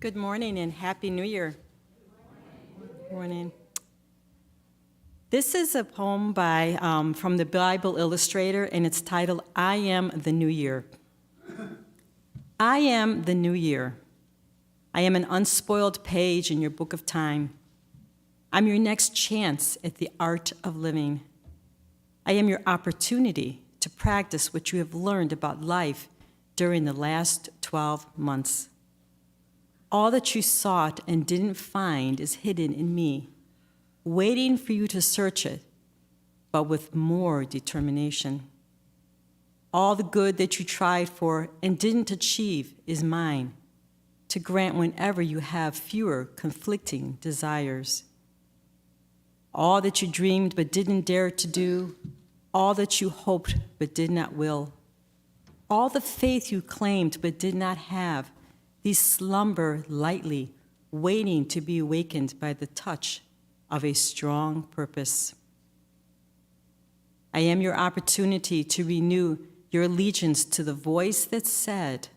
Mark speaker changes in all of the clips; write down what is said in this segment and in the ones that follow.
Speaker 1: Good morning and Happy New Year. Good morning. This is a poem from the Bible Illustrator, and it's titled, I Am the New Year. I am the new year. I am an unspoiled page in your book of time. I'm your next chance at the art of living. I am your opportunity to practice what you have learned about life during the last 12 months. All that you sought and didn't find is hidden in me, waiting for you to search it, but with more determination. All the good that you tried for and didn't achieve is mine, to grant whenever you have fewer conflicting desires. All that you dreamed but didn't dare to do, all that you hoped but did not will, all the faith you claimed but did not have, these slumber lightly, waiting to be awakened by the touch of a strong purpose. I am your opportunity to renew your allegiance to the voice that said,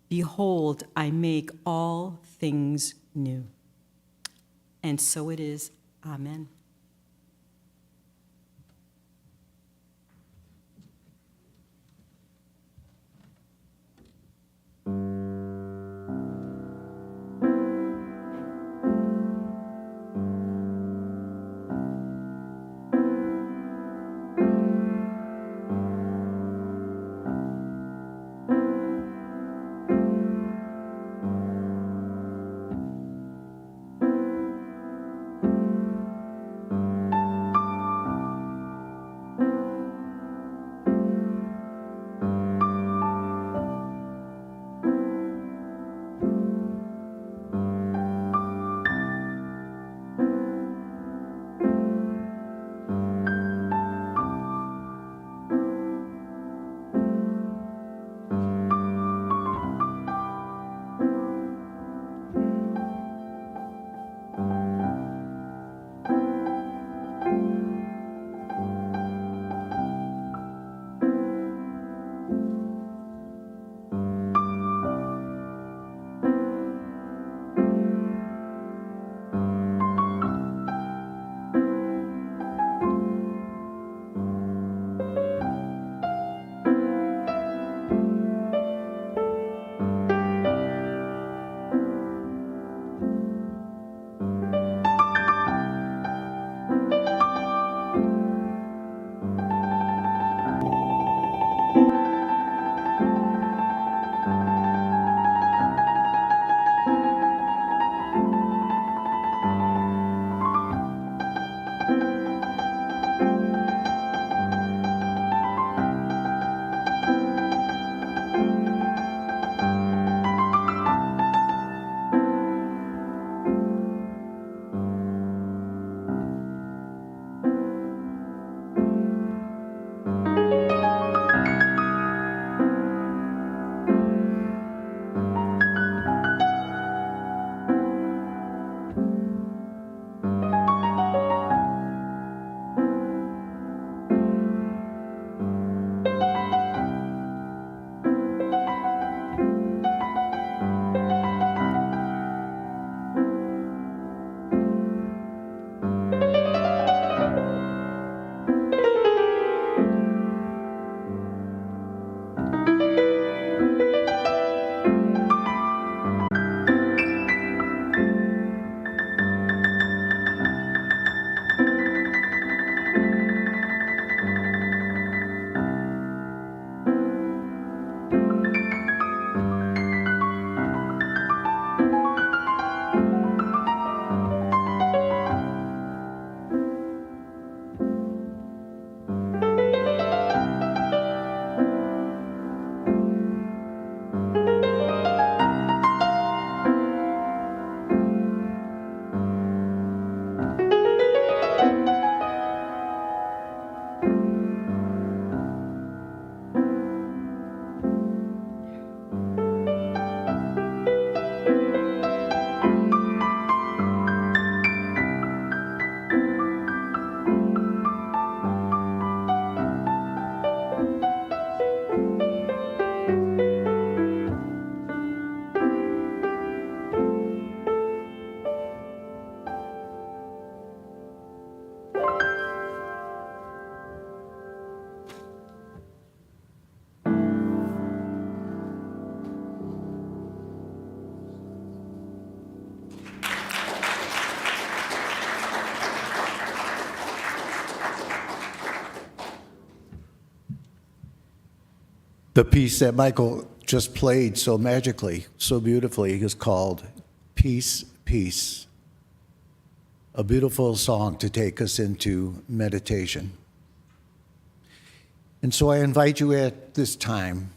Speaker 1: behold, I make all things new. And so it is. Amen.
Speaker 2: The piece that Michael just played so magically, so beautifully, is called Peace, Peace. A beautiful song to take us into meditation. And so I invite you at this time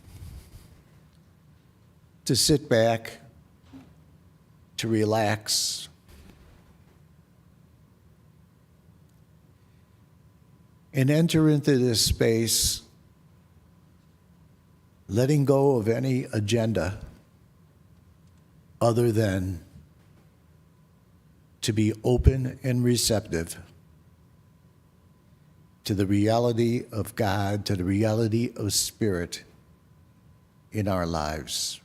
Speaker 2: to sit back, to relax, and enter into this space, letting go of any agenda other than to be open and receptive to the reality of God, to the reality of Spirit in our lives.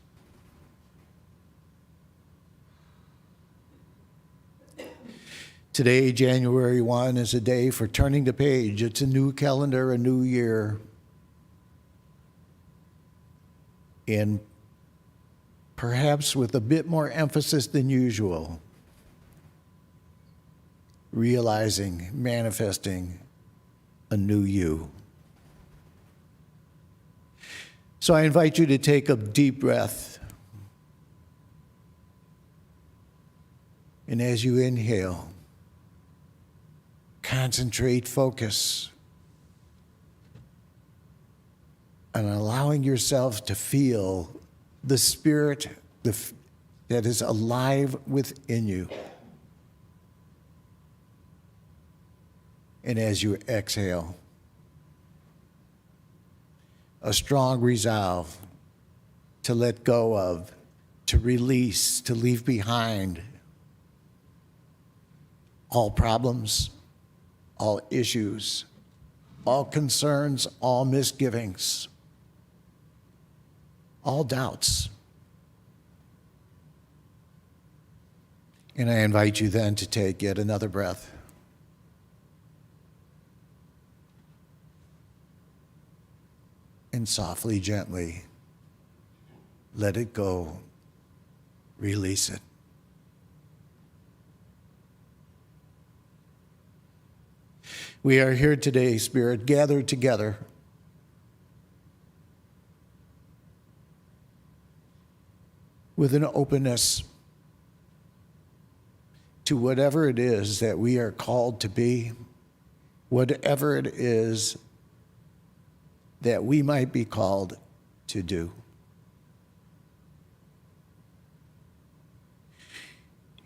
Speaker 2: Today, January 1, is a day for turning the page. It's a new calendar, a new year. And perhaps with a bit more emphasis than usual, realizing, manifesting a new you. So I invite you to take a deep breath. And as you inhale, concentrate, focus on allowing yourself to feel the Spirit that is alive within you. And as you exhale, a strong resolve to let go of, to release, to leave behind all problems, all issues, all concerns, all misgivings, all doubts. And I invite you then to take yet another breath. And softly, gently, let it go. Release it. We are here today, Spirit, gathered together with an openness to whatever it is that we are called to be, whatever it is that we might be called to do.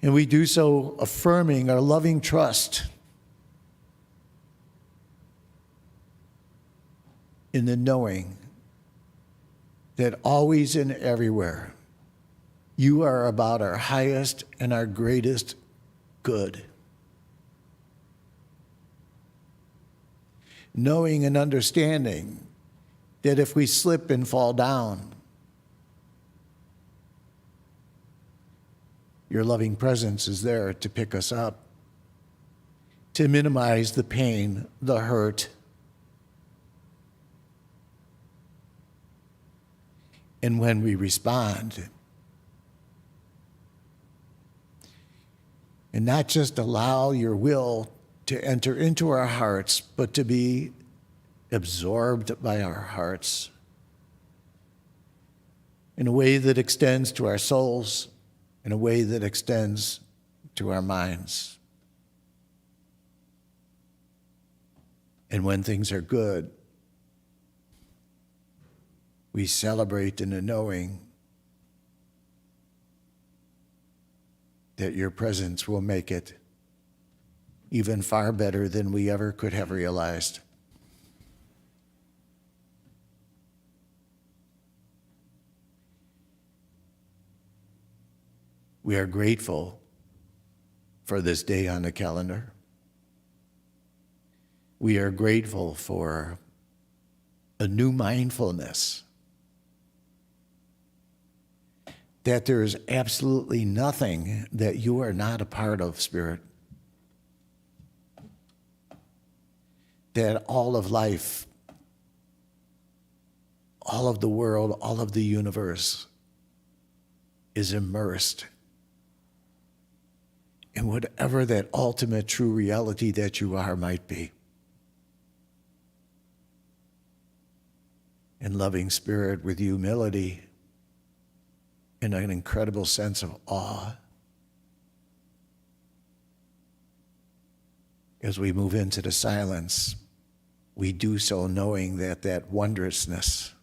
Speaker 2: And we do so affirming our loving trust in the knowing that always and everywhere you are about our highest and our greatest good. Knowing and understanding that if we slip and fall down, your loving presence is there to pick us up, to minimize the pain, the hurt, and when we respond, and not just allow your will to enter into our hearts, but to be absorbed by our hearts in a way that extends to our souls, in a way that extends to our minds. And when things are good, we celebrate in the knowing that your presence will make it even far better than we ever could have realized. We are grateful for this day on the calendar. We are grateful for a new mindfulness that there is absolutely nothing that you are not a part of, Spirit. That all of life, all of the world, all of the universe is immersed in whatever that ultimate true reality that you are might be. and loving spirit with humility and an incredible sense of awe as we move into the silence. We do so knowing that that wondrousness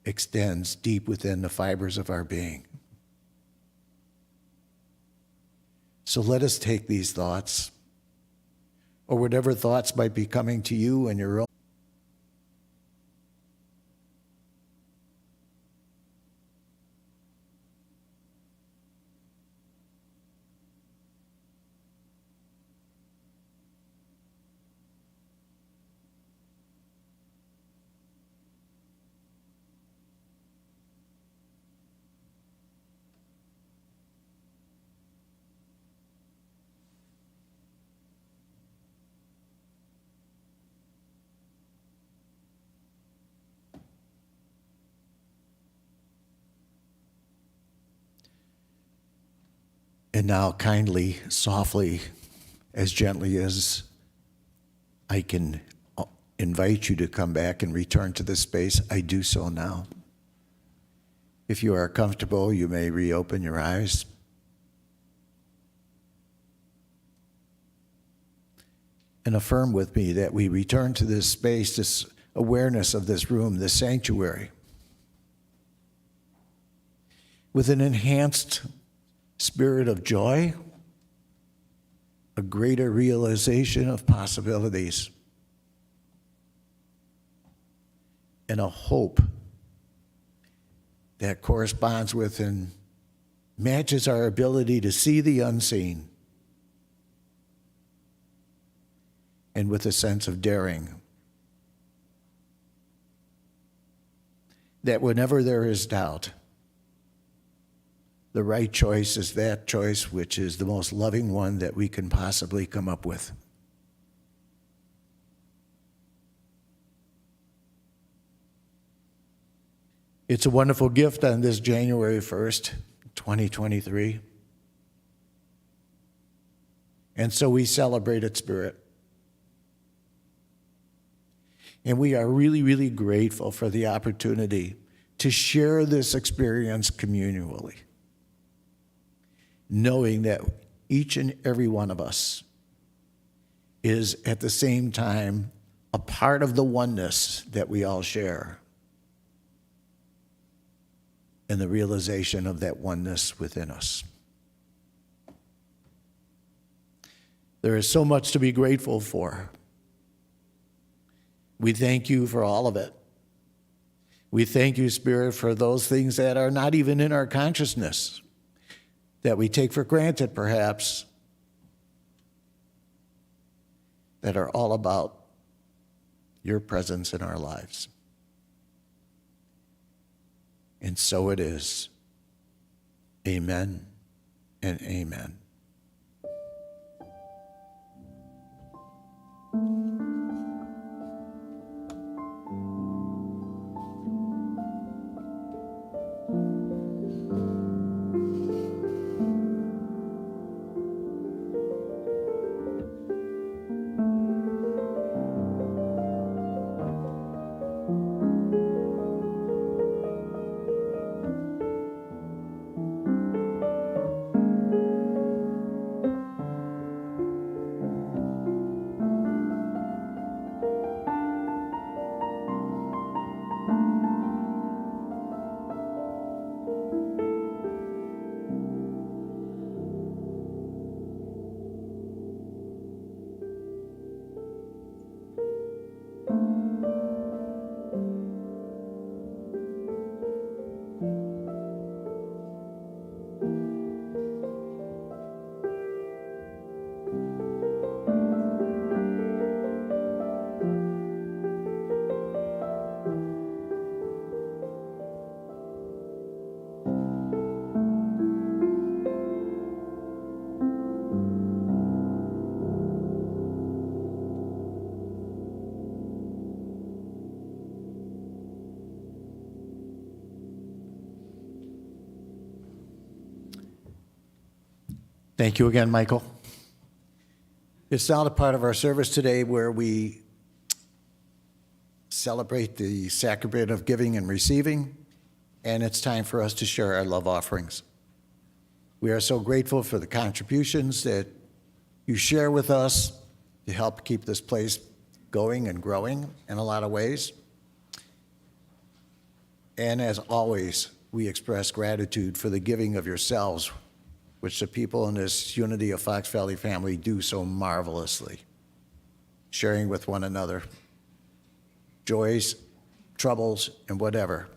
Speaker 2: extends deep within the fibers of our being. So let us take these thoughts, or whatever thoughts might be coming to you in your own, and now kindly, softly, as gently as I can invite you to come back and return to this space, I do so now. If you are comfortable, you may reopen your eyes. And affirm with me that we return to this space, this awareness of this room, this sanctuary, with an enhanced spirit of joy, a greater realization of possibilities, and a hope that corresponds with and matches our ability to see the unseen, and with a sense of daring, that whenever there is doubt, the right choice is that choice which is the most loving one that we can possibly come up with. It's a wonderful gift on this January 1st, 2023. And so we celebrate its spirit. And we are really, really grateful for the opportunity to share this experience communally, knowing that each and every one of us is at the same time a part of the oneness that we all share, and the realization of that oneness within us. There is so much to be grateful for. We thank you for all of it. We thank you, Spirit, for those things that are not even in our consciousness, that we take for granted, perhaps, that are all about your presence in our lives. And so it is. Amen and amen. Thank you again, Michael. It's now a part of our service today where we celebrate the sacrament of giving and receiving, and it's time for us to share our love offerings. We are so grateful for the contributions that you share with us to help keep this place going and growing in a lot of ways. And as always, we express gratitude for the giving of yourselves, which the people in this Unity of Fox Valley family do so marvelously, sharing with one another joys, troubles, and whatever.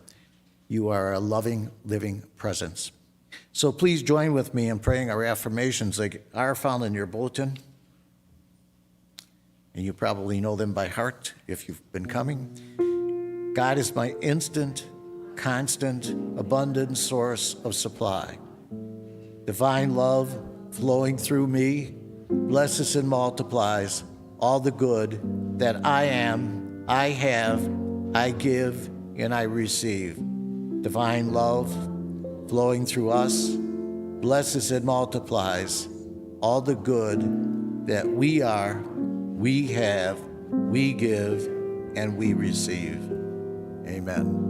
Speaker 2: You are a loving, living presence. So please join with me in praying our affirmations that are found in your bulletin. And you probably know them by heart if you've been coming. God is my instant, constant, abundant source of supply. Divine love flowing through me blesses and multiplies all the good that I am, I have, I give, and I receive. Divine love flowing through us blesses and multiplies all the good that we are, we have, we give, and we receive. Amen.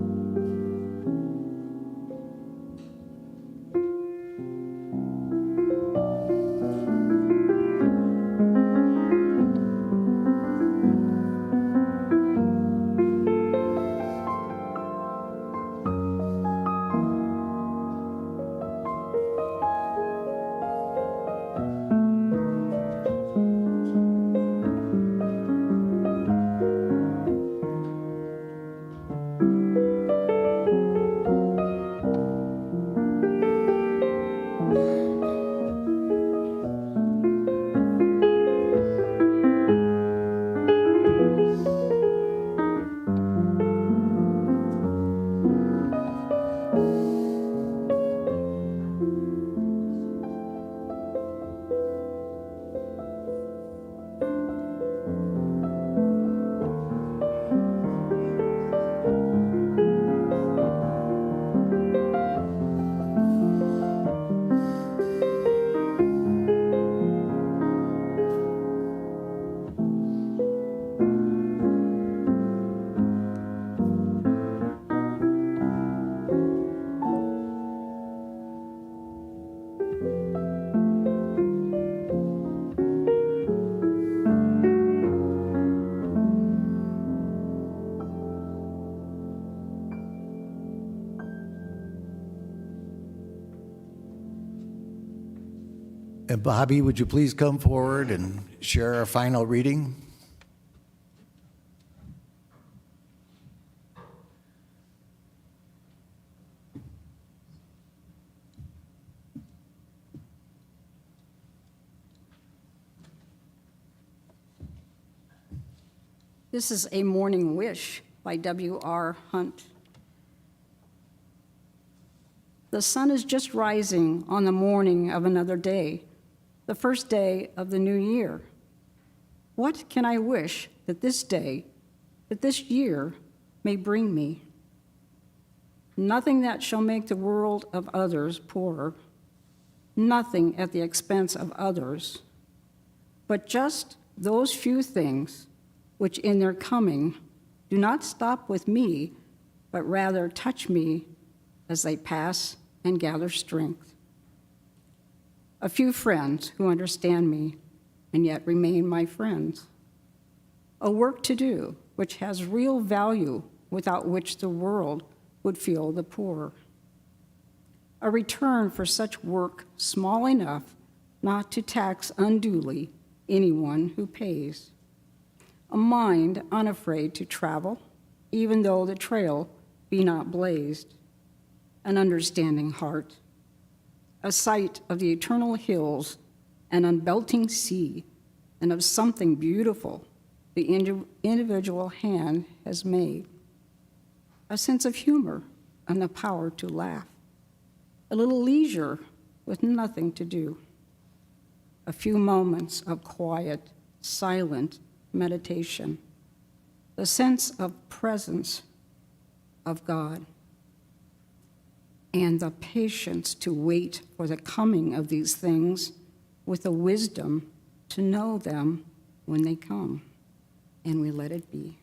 Speaker 2: And Bobby, would you please come forward and share our final reading?
Speaker 3: This is A Morning Wish by W.R. Hunt. The sun is just rising on the morning of another day, the first day of the new year. What can I wish that this day, that this year may bring me? Nothing that shall make the world of others poorer, nothing at the expense of others, but just those few things which in their coming do not stop with me, but rather touch me as they pass and gather strength. A few friends who understand me and yet remain my friends. A work to do which has real value without which the world would feel the poorer. A return for such work small enough not to tax unduly anyone who pays. A mind unafraid to travel, even though the trail be not blazed. An understanding heart. A sight of the eternal hills, an unbelting sea, and of something beautiful the individual hand has made. A sense of humor and the power to laugh. A little leisure with nothing to do. A few moments of quiet, silent meditation. The sense of presence of God. And the patience to wait for the coming of these things with the wisdom to know them when they come. And we let it be.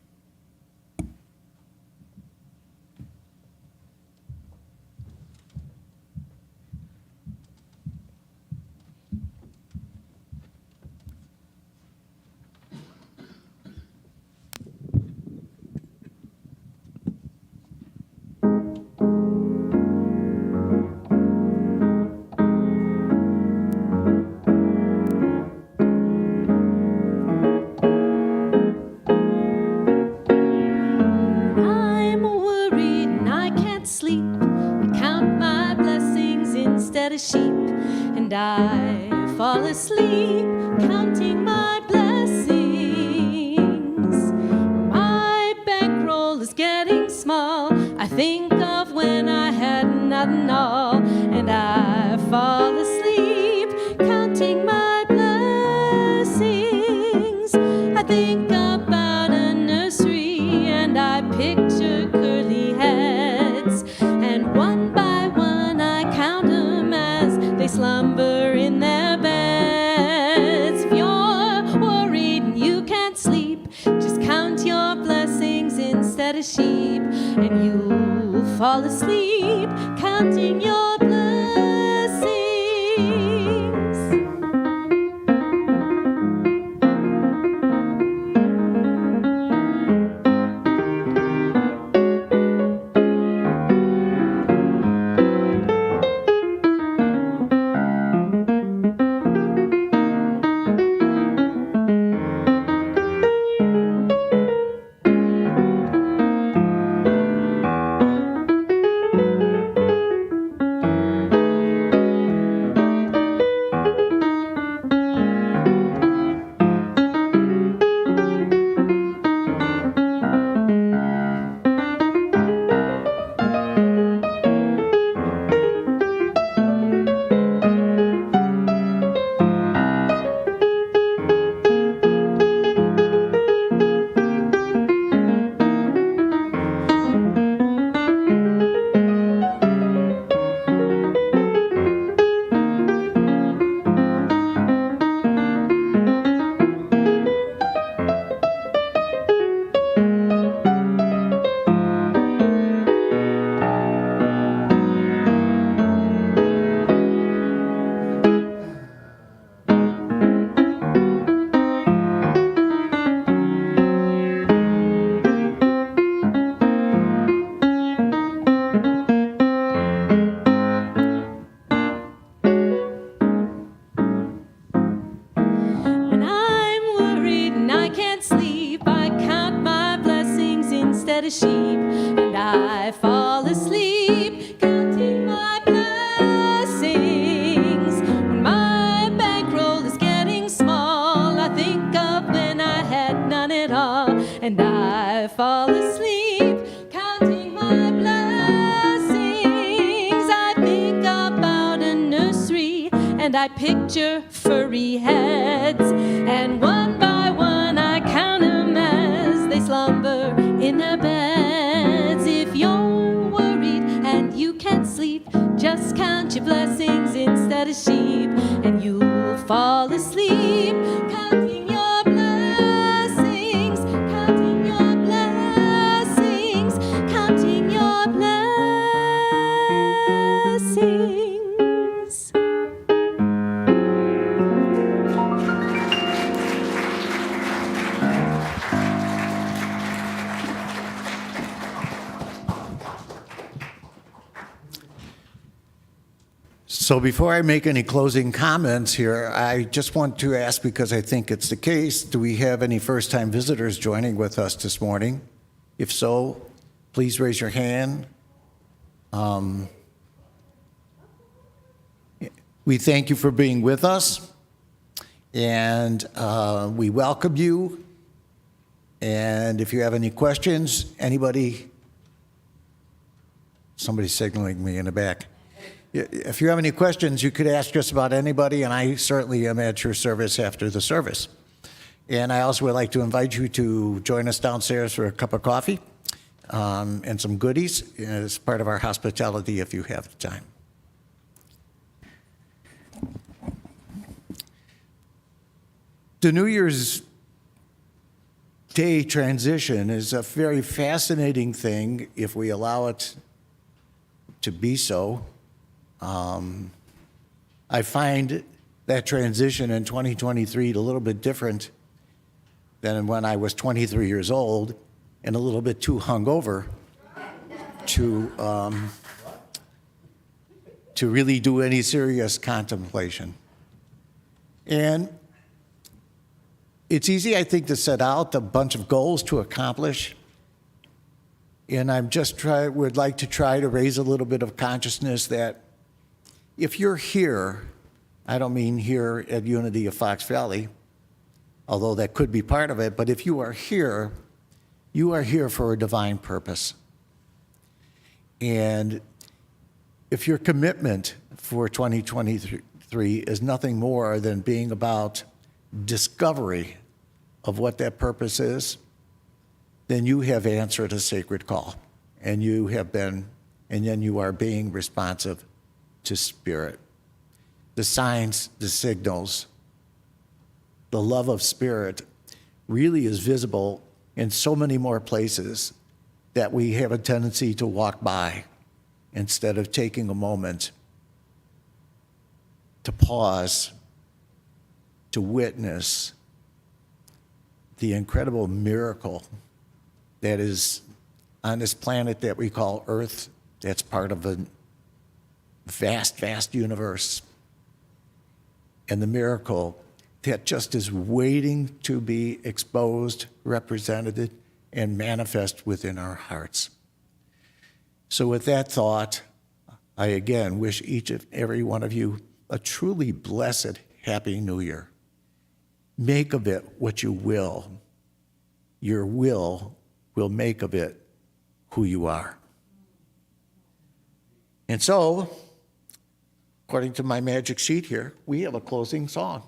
Speaker 1: I count my blessings instead of sheep, and I fall asleep counting my blessings. My bankroll is getting small. I think of when I had nothing all, and I fall asleep counting my blessings. I think about a nursery, and I picture curly heads, and one by one I count them as they slumber in their beds. If you're worried and you can't sleep, just count your blessings instead of sheep, and you'll fall asleep counting your blessings. When I'm worried and I can't sleep, I count my blessings instead of sheep, and I fall asleep counting my blessings. When my bankroll is getting small, I think of when I had none at all, and I fall asleep counting my blessings. I think about a nursery, and I picture furry heads, and one by one I count them as they slumber in their beds. If you're worried and you can't sleep, just count your blessings instead of sheep, and you'll fall asleep counting your blessings, counting your blessings, counting your blessings.
Speaker 2: So before I make any closing comments here, I just want to ask, because I think it's the case, do we have any first-time visitors joining with us this morning? If so, please raise your hand. We thank you for being with us, and we welcome you. And if you have any questions, somebody's signaling me in the back. If you have any questions, you could ask just about anybody, and I certainly am at your service after the service. And I also would like to invite you to join us downstairs for a cup of coffee and some goodies as part of our hospitality if you have the time. The New Year's Day transition is a very fascinating thing if we allow it to be so. I find that transition in 2023 a little bit different than when I was 23 years old and a little bit too hungover to really do any serious contemplation. And it's easy, I think, to set out a bunch of goals to accomplish, And would like to try to raise a little bit of consciousness that if you're here, I don't mean here at Unity of Fox Valley, although that could be part of it, but if you are here for a divine purpose. And if your commitment for 2023 is nothing more than being about discovery of what that purpose is, then you have answered a sacred call, and then you are being responsive to Spirit. The signs, the signals, the love of Spirit really is visible in so many more places that we have a tendency to walk by instead of taking a moment to pause, to witness the incredible miracle that is on this planet that we call Earth, that's part of a vast, vast universe. And the miracle that just is waiting to be exposed, represented, and manifest within our hearts. So with that thought, I again wish each and every one of you a truly blessed, happy New Year. Make of it what you will. Your will make of it who you are. And so, according to my magic sheet here, we have a closing song.